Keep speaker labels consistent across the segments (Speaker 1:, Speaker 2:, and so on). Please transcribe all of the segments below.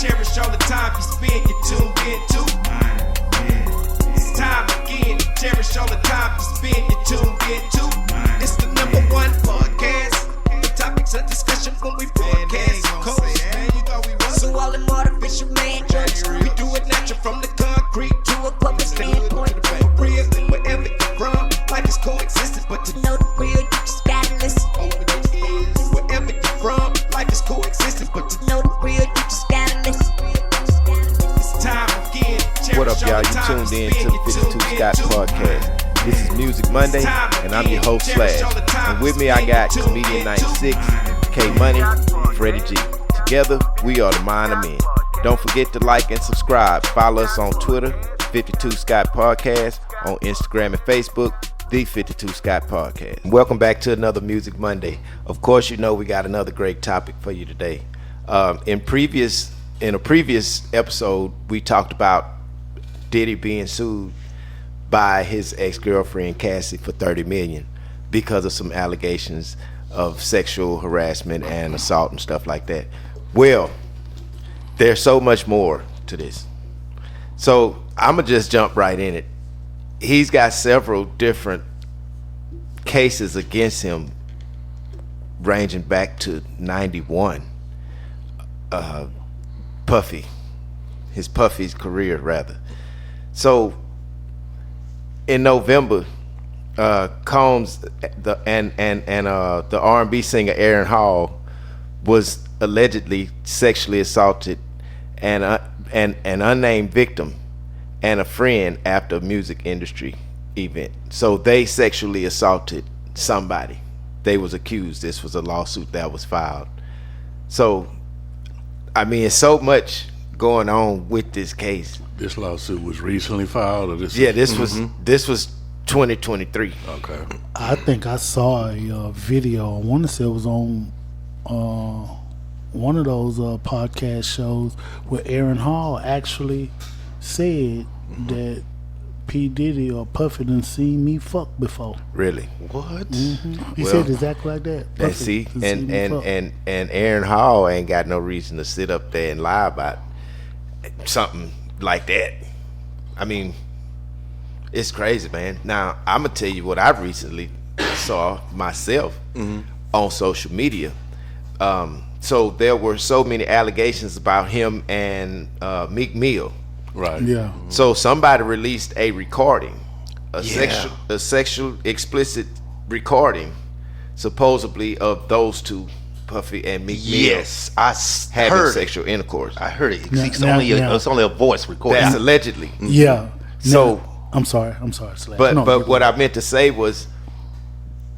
Speaker 1: cherish all the time you spend, you tuned in to. It's time again to cherish all the time you spend, you tuned in to. It's the number one podcast. The topics of discussion when we broadcast. So all them artificial man jokes, we do it natural from the concrete to a public standpoint. Real, wherever you're from, life is coexisting, but to know the real, you just gotta listen. Wherever you're from, life is coexisting, but to know the real, you just gotta listen. It's time again.
Speaker 2: What up, y'all? You tuned in to the 52 Scott Podcast. This is Music Monday, and I'm your host, Slash. And with me, I got Comedian 96, K Money, Freddie G. Together, we are the Mind of Men. Don't forget to like and subscribe. Follow us on Twitter, 52 Scott Podcast, on Instagram and Facebook, The 52 Scott Podcast. Welcome back to another Music Monday. Of course, you know we got another great topic for you today. In a previous episode, we talked about Diddy being sued by his ex-girlfriend Cassie for $30 million because of some allegations of sexual harassment and assault and stuff like that. Well, there's so much more to this. So I'm going to just jump right in it. He's got several different cases against him ranging back to 91. Puffy's career, rather. So in November, Combs the R&B singer Aaron Hall was allegedly sexually assaulted and an unnamed victim and a friend after a music industry event. So they sexually assaulted somebody. They was accused. This was a lawsuit that was filed. So, I mean, it's so much going on with this case.
Speaker 3: This lawsuit was recently filed, or this?
Speaker 2: Yeah, this was 2023.
Speaker 3: Okay.
Speaker 4: I think I saw a video. I want to say it was on one of those podcast shows where Aaron Hall actually said that P. Diddy or Puffy done seen me fuck before.
Speaker 2: Really?
Speaker 3: What?
Speaker 4: Mm-hmm. He said exactly like that.
Speaker 2: And see, and Aaron Hall ain't got no reason to sit up there and lie about something like that. I mean, it's crazy, man. Now, I'm going to tell you what I recently saw myself on social media. So there were so many allegations about him and Meek Mill.
Speaker 3: Right.
Speaker 4: Yeah.
Speaker 2: So somebody released a recording, a sexual explicit recording, supposedly of those two, Puffy and Meek Mill.
Speaker 5: Yes, I
Speaker 2: having
Speaker 5: heard
Speaker 2: sexual intercourse.
Speaker 5: I heard it. It's
Speaker 4: Now-
Speaker 5: only a voice recording.
Speaker 2: That's allegedly.
Speaker 4: Yeah.
Speaker 2: So
Speaker 4: I'm sorry, Slash.
Speaker 2: But
Speaker 4: No,
Speaker 2: but what I meant to say was,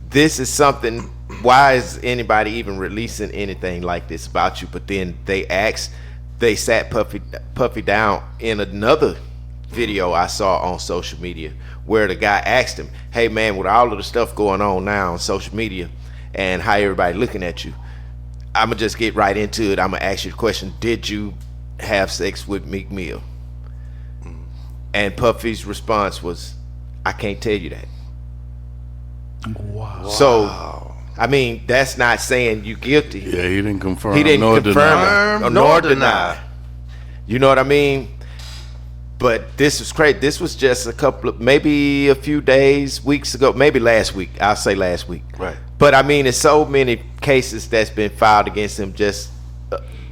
Speaker 2: this is something. Why is anybody even releasing anything like this about you? But then they sat Puffy down in another video I saw on social media where the guy asked him, "Hey man, with all of the stuff going on now on social media and how everybody looking at you, I'm gonna just get right into it. I'm gonna ask you the question: did you have sex with Meek Mill?" And Puffy's response was, "I can't tell you that."
Speaker 4: Wow.
Speaker 2: So, I mean, that's not saying you guilty.
Speaker 3: Yeah, he didn't confirm.
Speaker 2: He didn't
Speaker 3: nor
Speaker 2: confirm
Speaker 3: deny.
Speaker 2: it, nor deny. You know what I mean? But this was crazy. This was just maybe a few days, weeks ago, maybe last week. I'll say last week.
Speaker 5: Right.
Speaker 2: But I mean, there's so many cases that's been filed against him just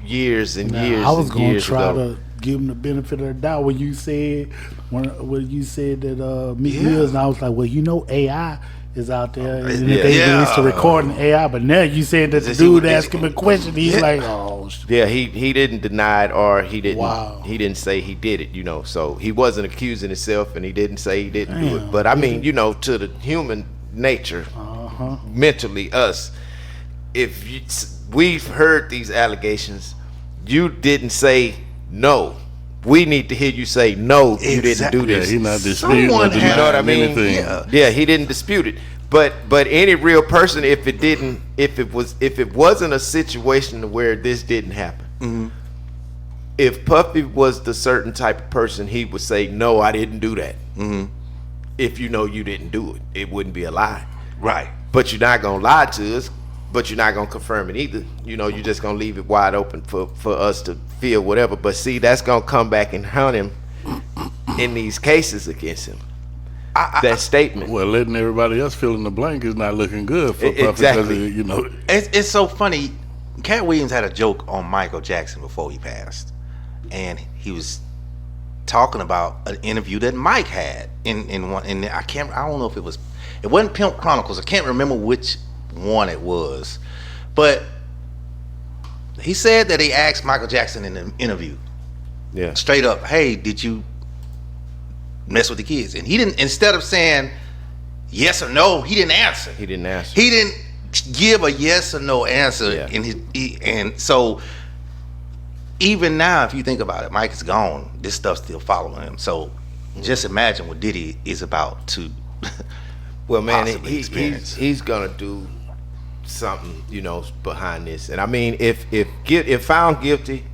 Speaker 2: years and years.
Speaker 4: I was
Speaker 2: and
Speaker 4: going to
Speaker 2: years
Speaker 4: try
Speaker 2: ago.
Speaker 4: to give him the benefit of the doubt when you said that Meek Mills, and I was like, well, you know, AI is out there, and they released a recording AI. But now you said that the dude asked him a question, he's like, oh.
Speaker 2: Yeah, he didn't deny it, or he didn't.
Speaker 4: Wow.
Speaker 2: He didn't say he did it. You know, so he wasn't accusing himself, and he didn't say he didn't do it.
Speaker 4: Damn.
Speaker 2: But I mean, you know, to the human nature, mentally, us, we've heard these allegations, you didn't say no. We need to hear you say no. You didn't do this.
Speaker 3: Yeah, he not disputing.
Speaker 5: Someone
Speaker 3: You
Speaker 2: You know what I mean?
Speaker 3: Anything.
Speaker 2: Yeah, he didn't dispute it. But any real person, if it wasn't a situation where this didn't happen, if Puffy was the certain type of person, he would say, "No, I didn't do that." If you know you didn't do it, it wouldn't be a lie.
Speaker 5: Right.
Speaker 2: But you're not gonna lie to us, but you're not gonna confirm it either. You're just gonna leave it wide open for us to feel whatever. But see, that's gonna come back and haunt him in these cases against him. That statement.
Speaker 3: Well, letting everybody else fill in the blank is not looking good for Puffy.
Speaker 2: Exactly.
Speaker 5: It's so funny. Cat Williams had a joke on Michael Jackson before he passed, and he was talking about an interview that Mike had in one. And I don't know if it wasn't Pimp Chronicles. I can't remember which one it was, but he said that he asked Michael Jackson in the interview, straight up, "Hey, did you mess with the kids?" And he didn't. Instead of saying yes or no, he didn't answer.
Speaker 2: He didn't
Speaker 5: give a yes or no answer in his. And so even now, if you think about it, Mike is gone. This stuff's still following him. So just imagine what Diddy is about to.
Speaker 2: Well, man, he's gonna do something, behind this. And I mean, if found guilty,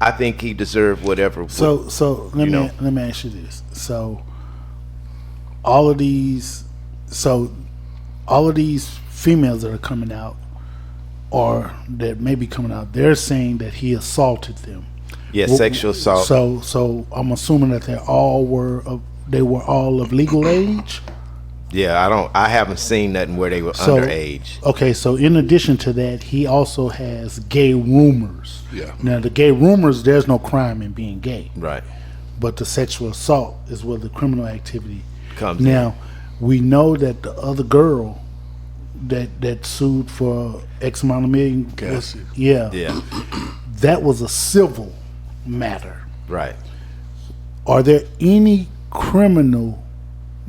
Speaker 2: I think he deserved whatever.
Speaker 4: So let me ask you this. So all of these females that are coming out, or that may be coming out, they're saying that he assaulted them.
Speaker 2: Yeah, sexual assault.
Speaker 4: So I'm assuming that they were all of legal age.
Speaker 2: Yeah, I haven't seen nothing where they were underage.
Speaker 4: Okay, so in addition to that, he also has gay rumors.
Speaker 3: Yeah.
Speaker 4: Now the gay rumors, there's no crime in being gay.
Speaker 2: Right.
Speaker 4: But the sexual assault is where the criminal activity
Speaker 2: comes.
Speaker 4: Now, we know that the other girl that sued for X amount of million, that was a civil matter.
Speaker 2: Right.
Speaker 4: Are there any criminal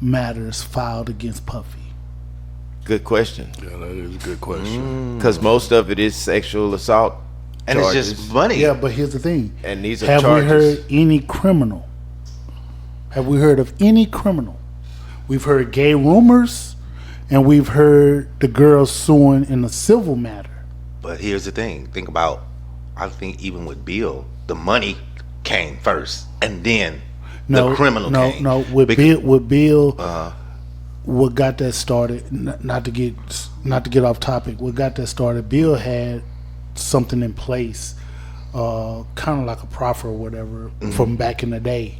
Speaker 4: matters filed against Puffy?
Speaker 2: Good question.
Speaker 3: Yeah, that is a good question.
Speaker 2: Because most of it is sexual assault,
Speaker 5: and
Speaker 2: charges.
Speaker 5: It's just money.
Speaker 4: Yeah, but here's the thing.
Speaker 2: And these are
Speaker 4: Have
Speaker 2: charges.
Speaker 4: we heard any criminal? Have we heard of any criminal? We've heard gay rumors, and we've heard the girls suing in a civil matter.
Speaker 5: But here's the thing. Think about, I think even with Bill, the money came first, and then the criminal came.
Speaker 4: With Bill, what got that started? Not to get off topic. What got that started? Bill had something in place, kind of like a proffer or whatever from back in the day,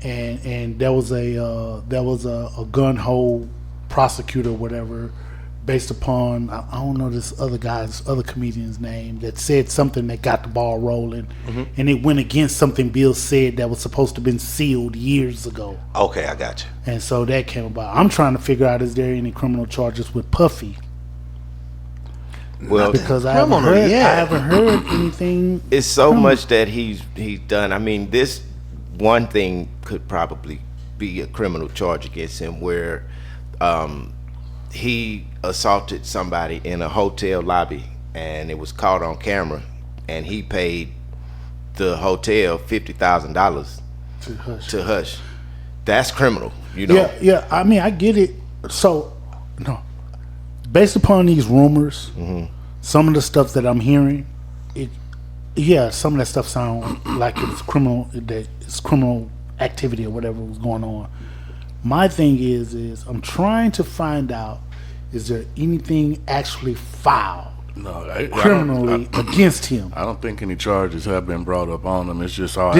Speaker 4: and there was a gun ho prosecutor, or whatever, based upon I don't know this other comedian's name, that said something that got the ball rolling, and it went against something Bill said that was supposed to have been sealed years ago.
Speaker 5: Okay, I got you.
Speaker 4: And so that came about. I'm trying to figure out, is there any criminal charges with Puffy?
Speaker 2: Well,
Speaker 4: because I haven't heard anything.
Speaker 2: It's so much that he's done. I mean, this one thing could probably be a criminal charge against him, where he assaulted somebody in a hotel lobby, and it was caught on camera, and he paid the hotel $50,000 to hush. That's criminal,
Speaker 4: Yeah. I mean, I get it. So, no, based upon these rumors, some of the stuff that I'm hearing, some of that stuff sounds like it's criminal. That it's criminal activity or whatever was going on. My thing is I'm trying to find out, is there anything actually filed criminally against him?
Speaker 3: I don't think any charges have been brought up on him. It's just all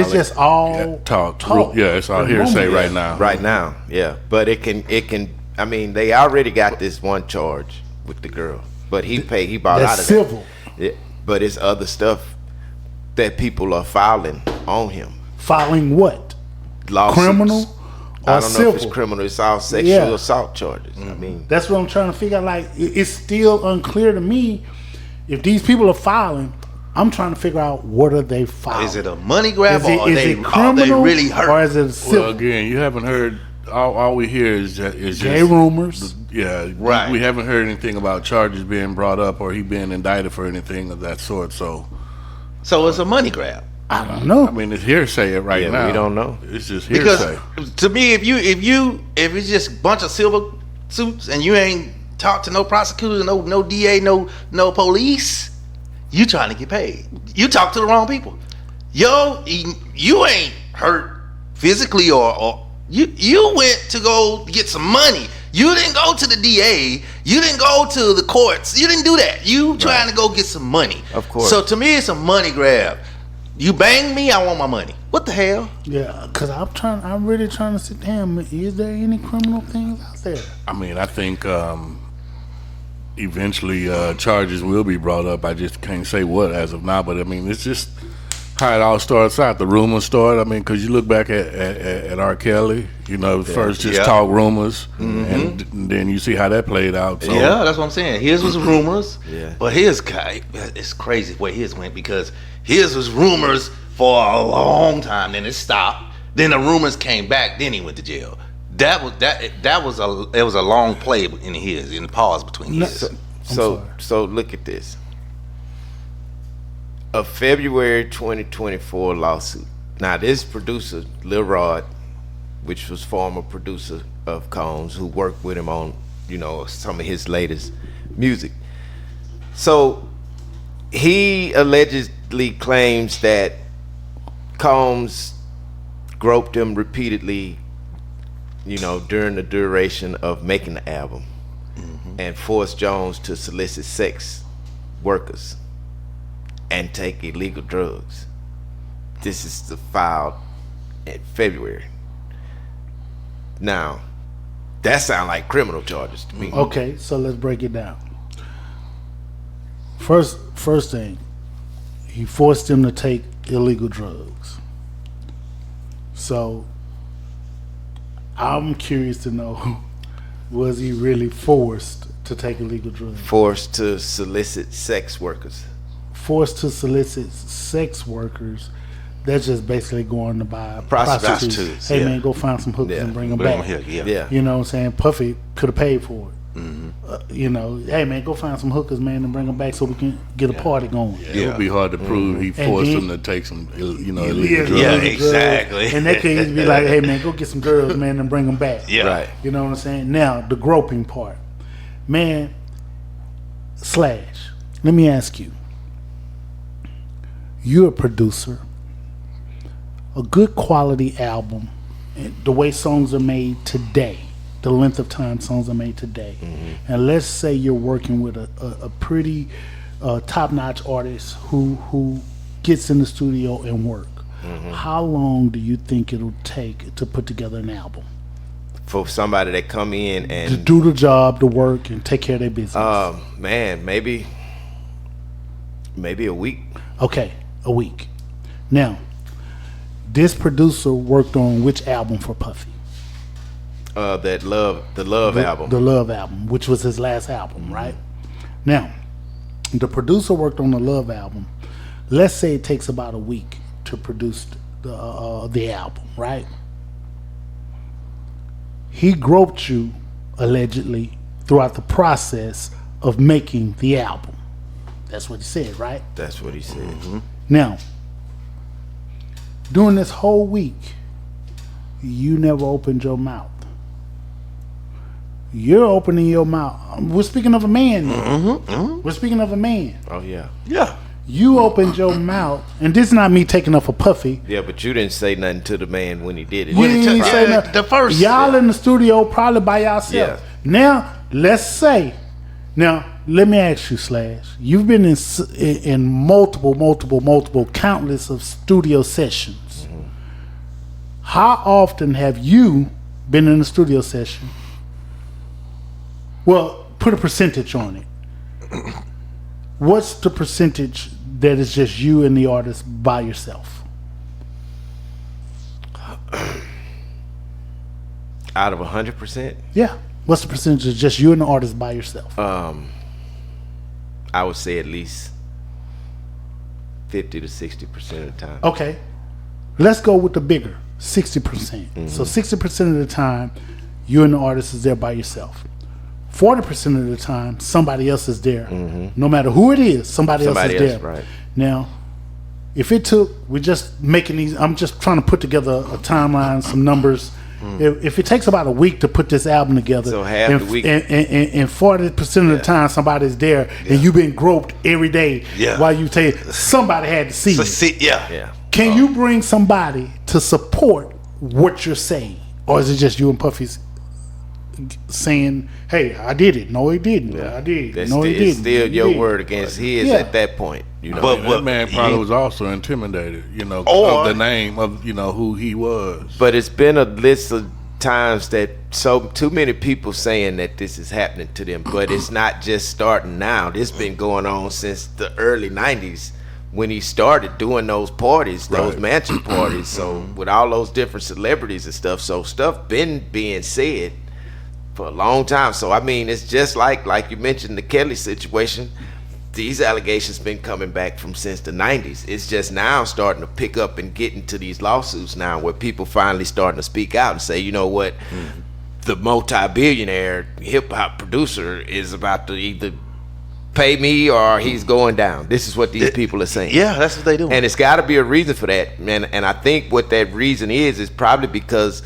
Speaker 2: talk.
Speaker 3: Yeah, it's all hearsay right now.
Speaker 2: Right now, yeah. But it can. I mean, they already got this one charge with the girl, but he bought out of
Speaker 4: civil.
Speaker 2: Yeah, but it's other stuff that people are filing on him.
Speaker 4: Filing what?
Speaker 2: Lawsuits.
Speaker 4: Criminal?
Speaker 2: I don't know if it's criminal. It's all sexual assault charges. I mean,
Speaker 4: that's what I'm trying to figure out. Like, it's still unclear to me if these people are filing. I'm trying to figure out, what are they filing?
Speaker 5: Is it a money grab,
Speaker 4: or
Speaker 5: are they really hurt?
Speaker 4: Or is it civil?
Speaker 3: Well, again, you haven't heard. All we hear is
Speaker 4: gay rumors.
Speaker 3: Right. We haven't heard anything about charges being brought up or he being indicted for anything of that sort. So
Speaker 5: it's a money grab.
Speaker 4: I don't know.
Speaker 3: I mean, it's hearsay right now.
Speaker 2: We don't know.
Speaker 3: It's just hearsay.
Speaker 5: Because to me, if it's just a bunch of silver suits and you ain't talked to no prosecutor, no DA, no police, you trying to get paid. You talk to the wrong people. You ain't hurt physically or you went to go get some money. You didn't go to the DA. You didn't go to the courts. You didn't do that. You trying to go get some money.
Speaker 2: Of course.
Speaker 5: So to me, it's a money grab. You bang me, I want my money. What the hell?
Speaker 4: Yeah, because I'm really trying to sit down. Is there any criminal things out there?
Speaker 3: I mean, I think eventually charges will be brought up. I just can't say what as of now, but I mean, it's just how it all starts out. The rumors start. I mean, because you look back at R. Kelly, you know, first just talk rumors, and then you see how that played out. So.
Speaker 5: Yeah, that's what I'm saying. His was rumors,
Speaker 2: Yeah.
Speaker 5: but his guy, it's crazy where his went because his was rumors for a long time. Then it stopped. Then the rumors came back. Then he went to jail. It was a long play in his, in the pause between his.
Speaker 2: So look at this. A February 2024 lawsuit. Now this producer, Lil Rod, which was former producer of Combs, who worked with him on, you know, some of his latest music. So he allegedly claims that Combs groped him repeatedly, you know, during the duration of making the album, and forced Jones to solicit sex workers and take illegal drugs. This is the file in February. Now, that sounds like criminal charges to me.
Speaker 4: Okay, so let's break it down. First thing, he forced him to take illegal drugs. So, I'm curious to know, was he really forced to take illegal drugs?
Speaker 2: Forced to solicit sex workers.
Speaker 4: Forced to solicit sex workers. That's just basically going to buy
Speaker 2: Prostitutes,
Speaker 4: Hey
Speaker 2: yeah.
Speaker 4: man, go find some hookers and bring them back.
Speaker 5: Here,
Speaker 2: Yeah.
Speaker 4: You know what I'm saying? Puffy could have paid for it. You know, hey man, go find some hookers, man, and bring them back so we can get a party going.
Speaker 3: It would be hard to prove he forced him to take some, you know, illegal drugs.
Speaker 5: Yeah,
Speaker 4: illegal drugs.
Speaker 5: exactly.
Speaker 4: And they could easily be like, hey man, go get some girls, man, and bring them back.
Speaker 5: Yeah.
Speaker 2: Right.
Speaker 4: You know what I'm saying? Now, the groping part. Man, Slash, let me ask you. You're a producer. A good quality album, and the way songs are made today, the length of time songs are made today, and let's say you're working with a pretty top-notch artist who gets in the studio and work. How long do you think it'll take to put together an album?
Speaker 2: For somebody that come in
Speaker 4: To
Speaker 2: and
Speaker 4: do the job, to work, and take care of their business.
Speaker 2: man, maybe a week.
Speaker 4: Okay, a week. Now, this producer worked on which album for Puffy?
Speaker 2: The Love album.
Speaker 4: The Love album, which was his last album, right? Now, the producer worked on the Love album. Let's say it takes about a week to produce the album, right? He groped you, allegedly, throughout the process of making the album. That's what he said, right?
Speaker 2: That's what he said.
Speaker 4: Now, during this whole week, you never opened your mouth. You're opening your mouth. We're speaking of a man now. We're speaking of a man.
Speaker 2: Oh yeah.
Speaker 5: Yeah.
Speaker 4: You opened your mouth, and this is not me taking up for Puffy.
Speaker 2: Yeah, but you didn't say nothing to the man when he did it.
Speaker 4: You didn't say nothing.
Speaker 5: the first-
Speaker 4: Y'all in the studio probably by yourself.
Speaker 2: Yeah.
Speaker 4: Now, let's say, let me ask you, Slash. You've been in multiple, countless of studio sessions. How often have you been in a studio session? Well, put a percentage on it. What's the percentage that is just you and the artist by yourself?
Speaker 2: Out of 100%,
Speaker 4: Yeah. What's the percentage of just you and the artist by yourself?
Speaker 2: I would say at least 50 to 60% of the time.
Speaker 4: Okay. Let's go with the bigger, 60%. So 60% of the time, you and the artist is there by yourself. 40% of the time, somebody else is there. No matter who it is, somebody else is there.
Speaker 2: Right.
Speaker 4: Now, if it took, we're just making these, I'm just trying to put together a timeline, some numbers. If it takes about a week to put this album together,
Speaker 2: So half
Speaker 4: and,
Speaker 2: the week.
Speaker 4: and 40% of the time somebody's there, and you've been groped every day
Speaker 5: Yeah.
Speaker 4: while you take somebody had to see you.
Speaker 5: Yeah.
Speaker 2: Yeah.
Speaker 4: Can you bring somebody to support what you're saying, or is it just you and Puffy's saying, "Hey, I did it." No, he didn't. I did.
Speaker 2: That's
Speaker 4: No, he
Speaker 2: it's
Speaker 4: didn't.
Speaker 2: still
Speaker 4: He
Speaker 2: your
Speaker 4: didn't.
Speaker 2: word against his at that point. You know,
Speaker 3: But that man probably was also intimidated, of the name of who he was.
Speaker 2: but it's been a list of times that too many people saying that this is happening to them, but it's not just starting now. This been going on since the early 90s when he started doing those parties, those mansion parties. So with all those different celebrities and stuff, so stuff been being said for a long time. So I mean, it's just like you mentioned the Kelly situation. These allegations been coming back from since the 90s. It's just now starting to pick up and get into these lawsuits now where people finally starting to speak out and say, you know what, the multi-billionaire hip-hop producer is about to either pay me or he's going down. This is what these people are saying.
Speaker 5: Yeah, that's what they do.
Speaker 2: And it's got to be a reason for that, man. And I think what that reason is probably because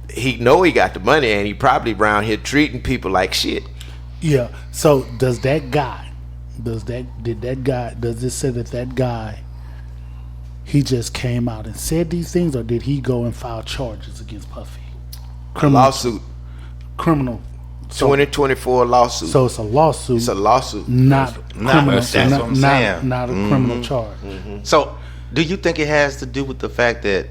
Speaker 2: he got the money and he probably around here treating people like shit.
Speaker 4: Yeah. So does that guy? Does it say that guy, he just came out and said these things, or did he go and file charges against Puffy?
Speaker 2: Lawsuit.
Speaker 4: Criminal.
Speaker 2: 2024 lawsuit.
Speaker 4: So it's a lawsuit.
Speaker 2: It's a lawsuit.
Speaker 4: Not criminal.
Speaker 5: That's what I'm saying.
Speaker 4: Not a criminal charge.
Speaker 5: So, do you think it has to do with the fact that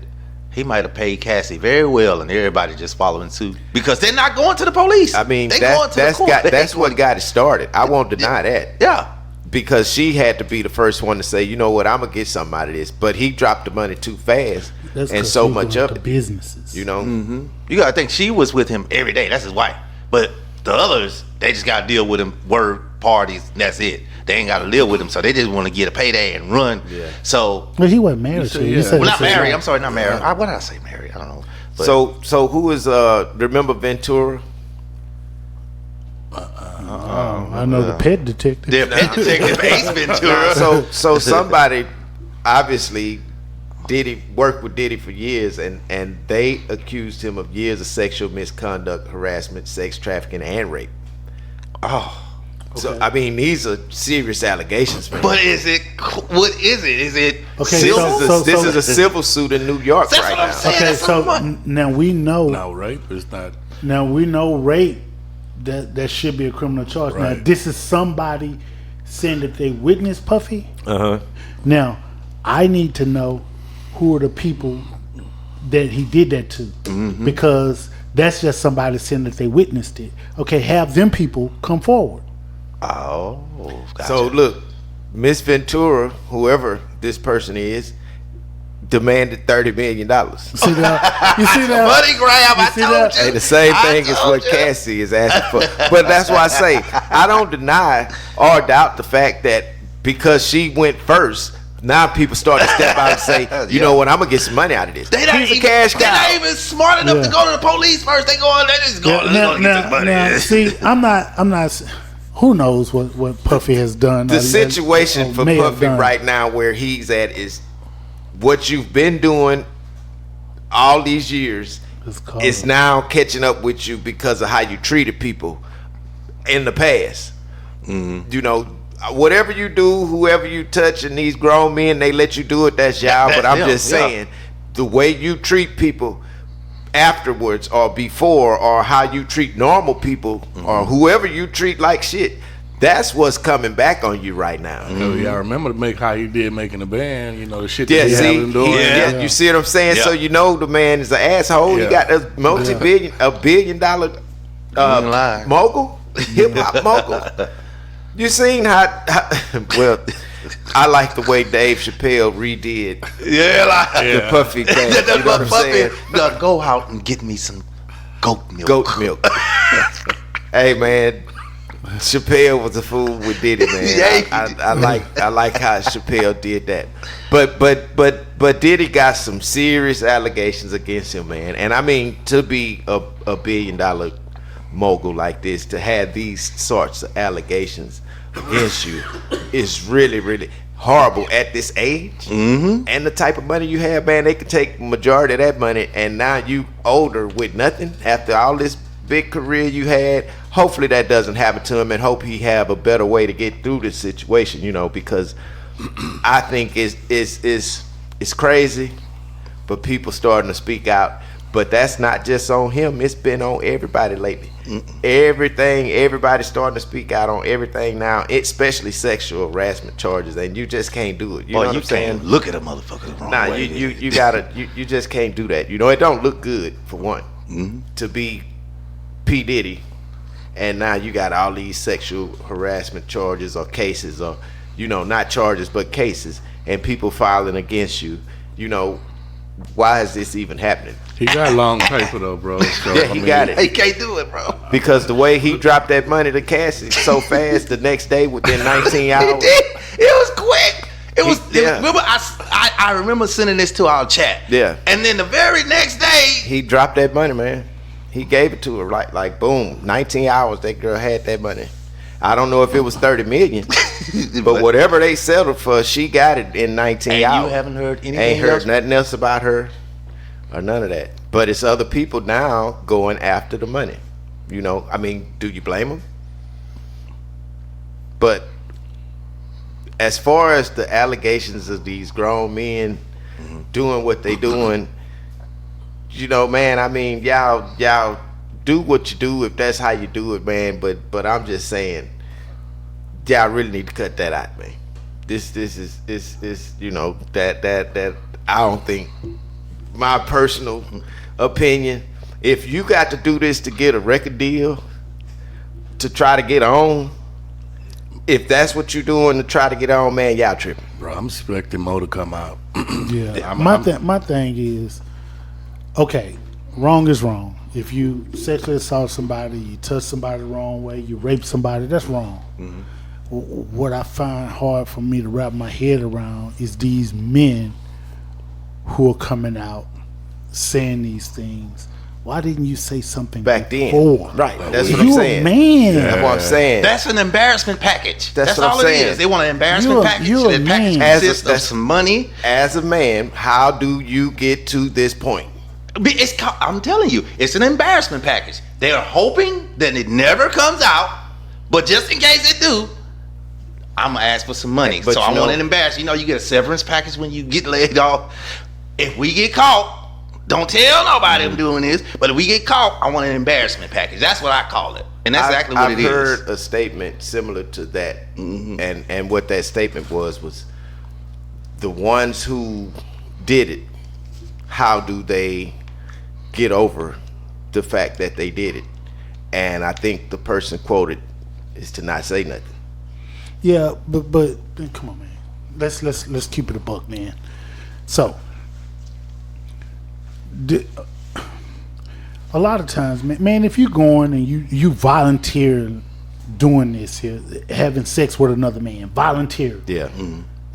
Speaker 5: he might have paid Cassie very well, and everybody just following suit because they're not going to the police?
Speaker 2: I mean,
Speaker 5: they going to the court.
Speaker 2: that's what got it started. I won't deny that.
Speaker 5: Yeah.
Speaker 2: Because she had to be the first one to say, you know what, I'm gonna get something out of this. But he dropped the money too fast, and so much of it.
Speaker 4: Businesses,
Speaker 2: you know.
Speaker 5: You gotta think she was with him every day. That's his wife. But the others, they just gotta deal with him, word parties, and that's it. They ain't gotta live with him, so they just want to get a payday and run. Yeah. So,
Speaker 4: well, he wasn't married to her.
Speaker 5: Well, not married. I'm sorry, not married. What did I say? Married? I don't know. But,
Speaker 2: so who is remember Ventura?
Speaker 4: I know the pet detective.
Speaker 5: The pet detective, Ace Ventura.
Speaker 2: So somebody obviously worked with Diddy for years, and they accused him of years of sexual misconduct, harassment, sex trafficking, and rape. Oh. So I mean, these are serious allegations, man.
Speaker 5: But is it? What is it? Is it?
Speaker 4: Okay,
Speaker 2: this is a civil suit in New York
Speaker 5: that's
Speaker 2: right
Speaker 5: what I'm
Speaker 2: now.
Speaker 5: saying.
Speaker 4: Okay, so now we know.
Speaker 3: No, rape is not.
Speaker 4: Now we know rape. That should be a criminal charge.
Speaker 3: Right.
Speaker 4: Now this is somebody saying that they witnessed Puffy. Now I need to know who are the people that he did that to, because that's just somebody saying that they witnessed it. Okay, have them people come forward.
Speaker 5: Oh, gotcha.
Speaker 2: So look, Miss Ventura, whoever this person is, demanded $30 million.
Speaker 4: You see that? You see that?
Speaker 5: Money grab. I told you.
Speaker 2: Hey, the same thing is what Cassie is asking for. But that's why I say I don't deny or doubt the fact that because she went first, now people start to step out and say, you know what, I'm gonna get some money out of this. He's a cash cow.
Speaker 5: They're not even smart enough to go to the police first. They just go. Get this money.
Speaker 4: Now, see, I'm not. Who knows what Puffy has done?
Speaker 2: The situation for Puffy right now, where he's at, is what you've been doing all these years is now catching up with you because of how you treated people in the past. You know, whatever you do, whoever you touch, and these grown men, they let you do it, that's y'all. But I'm just saying, the way you treat people afterwards or before, or how you treat normal people, or whoever you treat like shit, that's what's coming back on you right now.
Speaker 3: I remember how he did making the band, the shit that he had him doing.
Speaker 2: You see what I'm saying? So you know the man is an asshole. He got a $1 billion mogul, hip hop mogul. You seen how well, I like the way Dave Chappelle redid the Puffy thing. You know what I'm saying?
Speaker 5: Go out and get me some goat milk.
Speaker 2: Goat milk. Hey man, Chappelle was a fool with Diddy, man. I like how Chappelle did that. But Diddy got some serious allegations against him, man. And I mean, to be a $1 billion mogul like this, to have these sorts of allegations against you is really, really horrible at this age. And the type of money you have, man, they could take majority of that money, and now you older with nothing after all this big career you had. Hopefully that doesn't happen to him, and hope he have a better way to get through this situation, because I think it's crazy, but people starting to speak out. But that's not just on him. It's been on everybody lately. Everything, everybody's starting to speak out on everything now, especially sexual harassment charges, and you just can't do it. You know what I'm saying?
Speaker 5: Look at a motherfucker the wrong way.
Speaker 2: You gotta, you just can't do that. You know, it don't look good, for one, to be P. Diddy, and now you got all these sexual harassment charges or cases, or, you know, not charges, but cases, and people filing against you. You know, why is this even happening?
Speaker 3: He got long paper though, bro. So,
Speaker 2: Yeah, he got it.
Speaker 5: He can't do it, bro.
Speaker 2: Because the way he dropped that money to Cassie so fast, the next day within 19 hours.
Speaker 5: It did. It was quick. It was.
Speaker 2: Yeah.
Speaker 5: Remember, I remember sending this to our chat.
Speaker 2: Yeah.
Speaker 5: And then the very next day,
Speaker 2: He dropped that money, man. He gave it to her like boom, 19 hours. That girl had that money. I don't know if it was 30 million, but whatever they settled for, she got it in 19
Speaker 5: and
Speaker 2: hours.
Speaker 5: you haven't heard anything
Speaker 2: Ain't heard
Speaker 5: else?
Speaker 2: nothing else about her or none of that. But it's other people now going after the money. You know, I mean, do you blame them? But as far as the allegations of these grown men doing what they doing, you know, man, I mean, y'all do what you do if that's how you do it, man. But I'm just saying, y'all really need to cut that out, man. This is you know, that I don't think, my personal opinion, if you got to do this to get a record deal, to try to get on, if that's what you're doing to try to get on, man, y'all tripping.
Speaker 3: Bro, I'm expecting Mo to come out.
Speaker 4: Yeah. My thing is, okay, wrong is wrong. If you sexually assault somebody, you touch somebody the wrong way, you rape somebody, that's wrong. What I find hard for me to wrap my head around is these men who are coming out saying these things. Why didn't you say something
Speaker 2: Back then?
Speaker 4: before?
Speaker 2: Right, that's what I'm
Speaker 4: You
Speaker 2: saying.
Speaker 4: a man.
Speaker 2: That's what I'm saying.
Speaker 5: That's an embarrassment package.
Speaker 2: That's what
Speaker 5: all
Speaker 2: I'm
Speaker 5: it
Speaker 2: saying.
Speaker 5: is. They want an embarrassment package.
Speaker 4: you're a
Speaker 5: That package
Speaker 4: man.
Speaker 5: consists of some money.
Speaker 2: As a man, how do you get to this point?
Speaker 5: I'm telling you, it's an embarrassment package. They're hoping that it never comes out, but just in case it do, I'm gonna ask for some money.
Speaker 2: But
Speaker 5: so
Speaker 2: you
Speaker 5: I
Speaker 2: know-
Speaker 5: want an embarrassment. You know, you get a severance package when you get laid off. If we get caught, don't tell nobody I'm doing this. But if we get caught, I want an embarrassment package. That's what I call it, and that's exactly what it is.
Speaker 2: I've heard a statement similar to that, and what that statement was the ones who did it, how do they get over the fact that they did it? And I think the person quoted is to not say nothing.
Speaker 4: Yeah, but come on, man. Let's keep it a buck, man. So, a lot of times, man, if you're going and you volunteer doing this here, having sex with another man, volunteer.
Speaker 2: Yeah.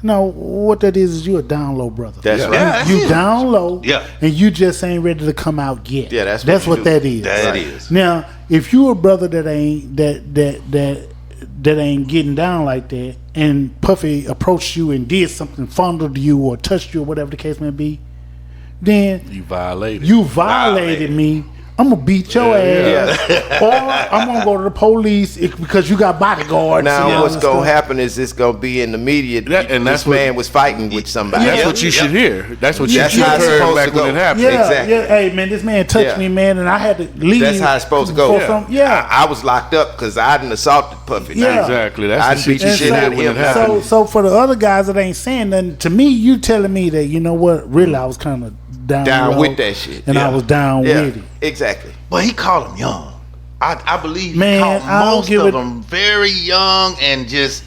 Speaker 4: No, what that is you a down low brother.
Speaker 2: That's right.
Speaker 5: Yeah,
Speaker 4: You down low,
Speaker 5: Yeah.
Speaker 4: and you just ain't ready to come out yet.
Speaker 2: Yeah, that's
Speaker 4: what
Speaker 2: what you
Speaker 4: that
Speaker 2: do.
Speaker 4: is.
Speaker 5: That is.
Speaker 4: Now, if you a brother that ain't that ain't getting down like that, and Puffy approached you and did something, fondled you or touched you or whatever the case may be, then
Speaker 3: You violated.
Speaker 4: you violated me. I'm gonna beat your ass, or I'm gonna go to the police because you got bodyguards.
Speaker 2: Now,
Speaker 4: and all
Speaker 2: what's
Speaker 4: that
Speaker 2: gonna
Speaker 4: stuff.
Speaker 2: happen is it's gonna be in the media.
Speaker 3: And that's
Speaker 2: this
Speaker 3: what-
Speaker 2: man was fighting with somebody.
Speaker 3: That's
Speaker 5: Yeah.
Speaker 3: what you should hear. That's what
Speaker 2: That's
Speaker 3: you
Speaker 2: how
Speaker 3: should
Speaker 2: it's
Speaker 3: heard
Speaker 2: supposed
Speaker 3: back
Speaker 2: to go.
Speaker 3: when it happened.
Speaker 4: Yeah,
Speaker 2: Exactly.
Speaker 4: yeah. Hey, man, this man touched
Speaker 2: Yeah.
Speaker 4: me, man, and I had to leave.
Speaker 2: That's how it's supposed to go.
Speaker 4: for some- yeah.
Speaker 2: I was locked up because I didn't assaulted Puffy. Now,
Speaker 4: Yeah.
Speaker 3: Exactly. That's
Speaker 2: I'd
Speaker 3: the
Speaker 2: beat
Speaker 3: shit you
Speaker 2: the
Speaker 3: should
Speaker 2: shit
Speaker 3: hear
Speaker 2: out of
Speaker 3: when
Speaker 2: him.
Speaker 3: it happened.
Speaker 4: So for the other guys that ain't saying nothing, to me, you telling me that, you know what, really, I was kind of down
Speaker 2: with that shit.
Speaker 4: and I was down
Speaker 2: Yeah,
Speaker 4: with it.
Speaker 2: exactly.
Speaker 5: But he called them young. I believe
Speaker 4: Man,
Speaker 5: he called
Speaker 4: I don't
Speaker 5: most
Speaker 4: give
Speaker 5: of
Speaker 4: it-
Speaker 5: them very young and just.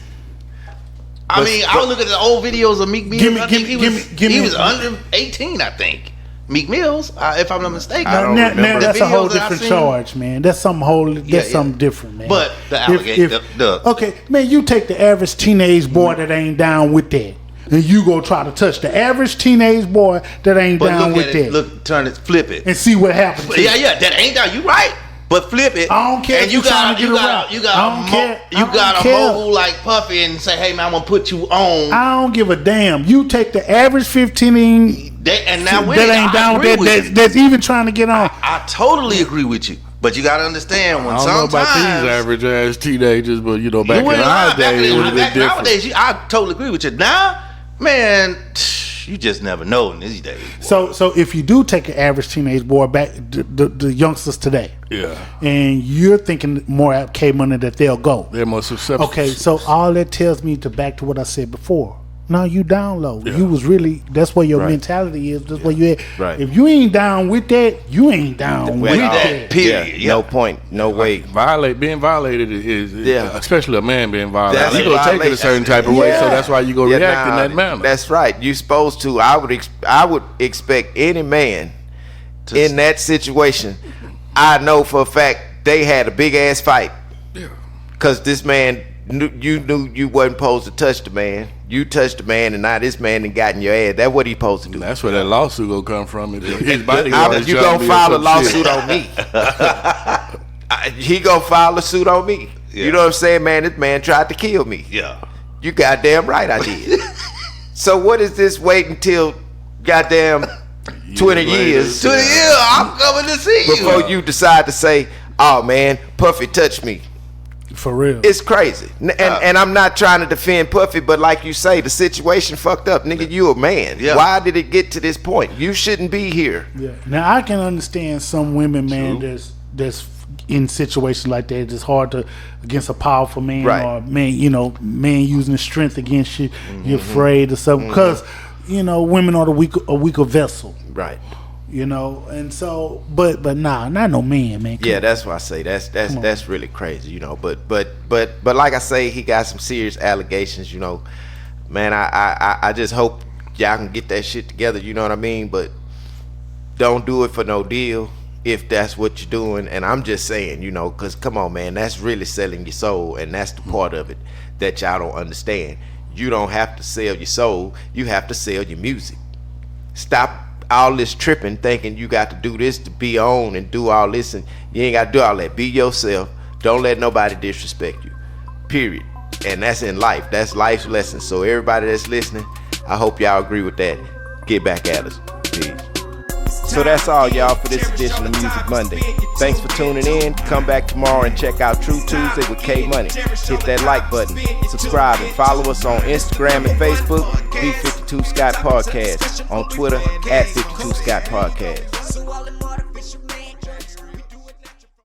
Speaker 5: I
Speaker 2: But-
Speaker 5: mean, I would look at the old videos of Meek Mills.
Speaker 4: Give me-
Speaker 5: I think
Speaker 4: give
Speaker 5: he
Speaker 4: me-
Speaker 5: was
Speaker 4: give me-
Speaker 5: he was under 18, I think. Meek Mills, if I'm not mistaken.
Speaker 2: I don't
Speaker 4: Now,
Speaker 2: remember.
Speaker 4: that's
Speaker 5: The
Speaker 4: a whole
Speaker 5: videos that I
Speaker 4: different
Speaker 5: seen.
Speaker 4: charge, man. That's something
Speaker 5: yeah.
Speaker 4: something different, man.
Speaker 5: But the
Speaker 4: If-
Speaker 5: allegation,
Speaker 4: okay, man, you take the average teenage boy that ain't down with that, and you go try to touch the average teenage boy that ain't
Speaker 5: but
Speaker 4: down
Speaker 5: look
Speaker 4: with
Speaker 5: at it,
Speaker 4: that,
Speaker 5: look, turn it, flip it.
Speaker 4: and see what happens. to
Speaker 5: Yeah,
Speaker 4: you.
Speaker 5: yeah, that ain't down. You right, but flip it.
Speaker 4: I don't care
Speaker 5: And
Speaker 4: if
Speaker 5: you
Speaker 4: you trying
Speaker 5: got
Speaker 4: to get around.
Speaker 5: you
Speaker 4: I
Speaker 5: got
Speaker 4: don't care. I
Speaker 5: you
Speaker 4: don't
Speaker 5: got a
Speaker 4: care.
Speaker 5: mogul like Puffy and say, hey man, I'm gonna put you on.
Speaker 4: I don't give a damn. You take the average 15
Speaker 5: And now
Speaker 4: that ain't down with that, that's even trying to get on.
Speaker 5: I totally agree with you, but you got to understand when
Speaker 3: I don't know
Speaker 5: sometimes
Speaker 3: about these average ass teenagers, but you know, back
Speaker 5: you
Speaker 3: in
Speaker 5: went
Speaker 3: our
Speaker 5: live back
Speaker 3: day, it would have been
Speaker 5: back
Speaker 3: different.
Speaker 5: nowadays. I totally agree with you. Now, man, you just never know in these days.
Speaker 4: So if you do take an average teenage boy back, the youngsters today, and you're thinking more at K-Money that they'll go.
Speaker 3: They're more susceptible.
Speaker 4: Okay, so all that tells me back to what I said before. No, you down low. Yeah. You was really, that's where your mentality is. That's where you at.
Speaker 2: Right.
Speaker 4: If you ain't down with that, you ain't down with that.
Speaker 5: Period.
Speaker 2: No point. No way.
Speaker 3: Being violated is especially a man being violated.
Speaker 2: That's
Speaker 3: You gonna take it a certain type of way, so that's why you gonna react in that manner.
Speaker 2: That's right. You supposed to. I would expect any man in that situation. I know for a fact they had a big ass fight. Yeah. Cause this man knew you wasn't supposed to touch the man. You touched the man, and now this man done got in your ass. That's what he supposed to do.
Speaker 3: That's where that lawsuit gonna come from. His bodyguard.
Speaker 2: You gonna file a lawsuit on me? He gonna file a suit on me. Yeah. You know what I'm saying, man? This man tried to kill me.
Speaker 5: Yeah.
Speaker 2: You goddamn right I did. So what is this? Wait until goddamn 20 years.
Speaker 5: 20 years. I'm coming to see you
Speaker 2: before you decide to say, "Oh man, Puffy touched me."
Speaker 4: For real.
Speaker 2: It's crazy. And I'm not trying to defend Puffy, but like you say, the situation fucked up. Nigga, you a man. Yeah. Why did it get to this point? You shouldn't be here.
Speaker 4: Yeah. Now, I can understand some women, man, that's in situations like that. It's hard to, against a powerful man or man, man using his strength against you. Mm-hmm. You're afraid or something. Because, women are a weaker vessel.
Speaker 2: Right.
Speaker 4: And so, but nah, not no man.
Speaker 2: Yeah, that's why I say that's really crazy, But like I say, he got some serious allegations, Man, I just hope y'all can get that shit together, you know what I mean? But don't do it for no deal if that's what you're doing. And I'm just saying, because come on, man, that's really selling your soul, and that's the part of it that y'all don't understand. You don't have to sell your soul; you have to sell your music. Stop all this tripping, thinking you got to do this to be on and do all this, and you ain't got to do all that. Be yourself. Don't let nobody disrespect you. Period. And that's in life. That's life's lesson. So everybody that's listening, I hope y'all agree with that. Get back at us. Peace. So that's all, y'all, for this edition of Music Monday. Thanks for tuning in. Come back tomorrow and check out True Tuesday with K-Money. Hit that like button, subscribe, and follow us on Instagram and Facebook, B52 Scott Podcast, on Twitter, @52 Scott Podcast.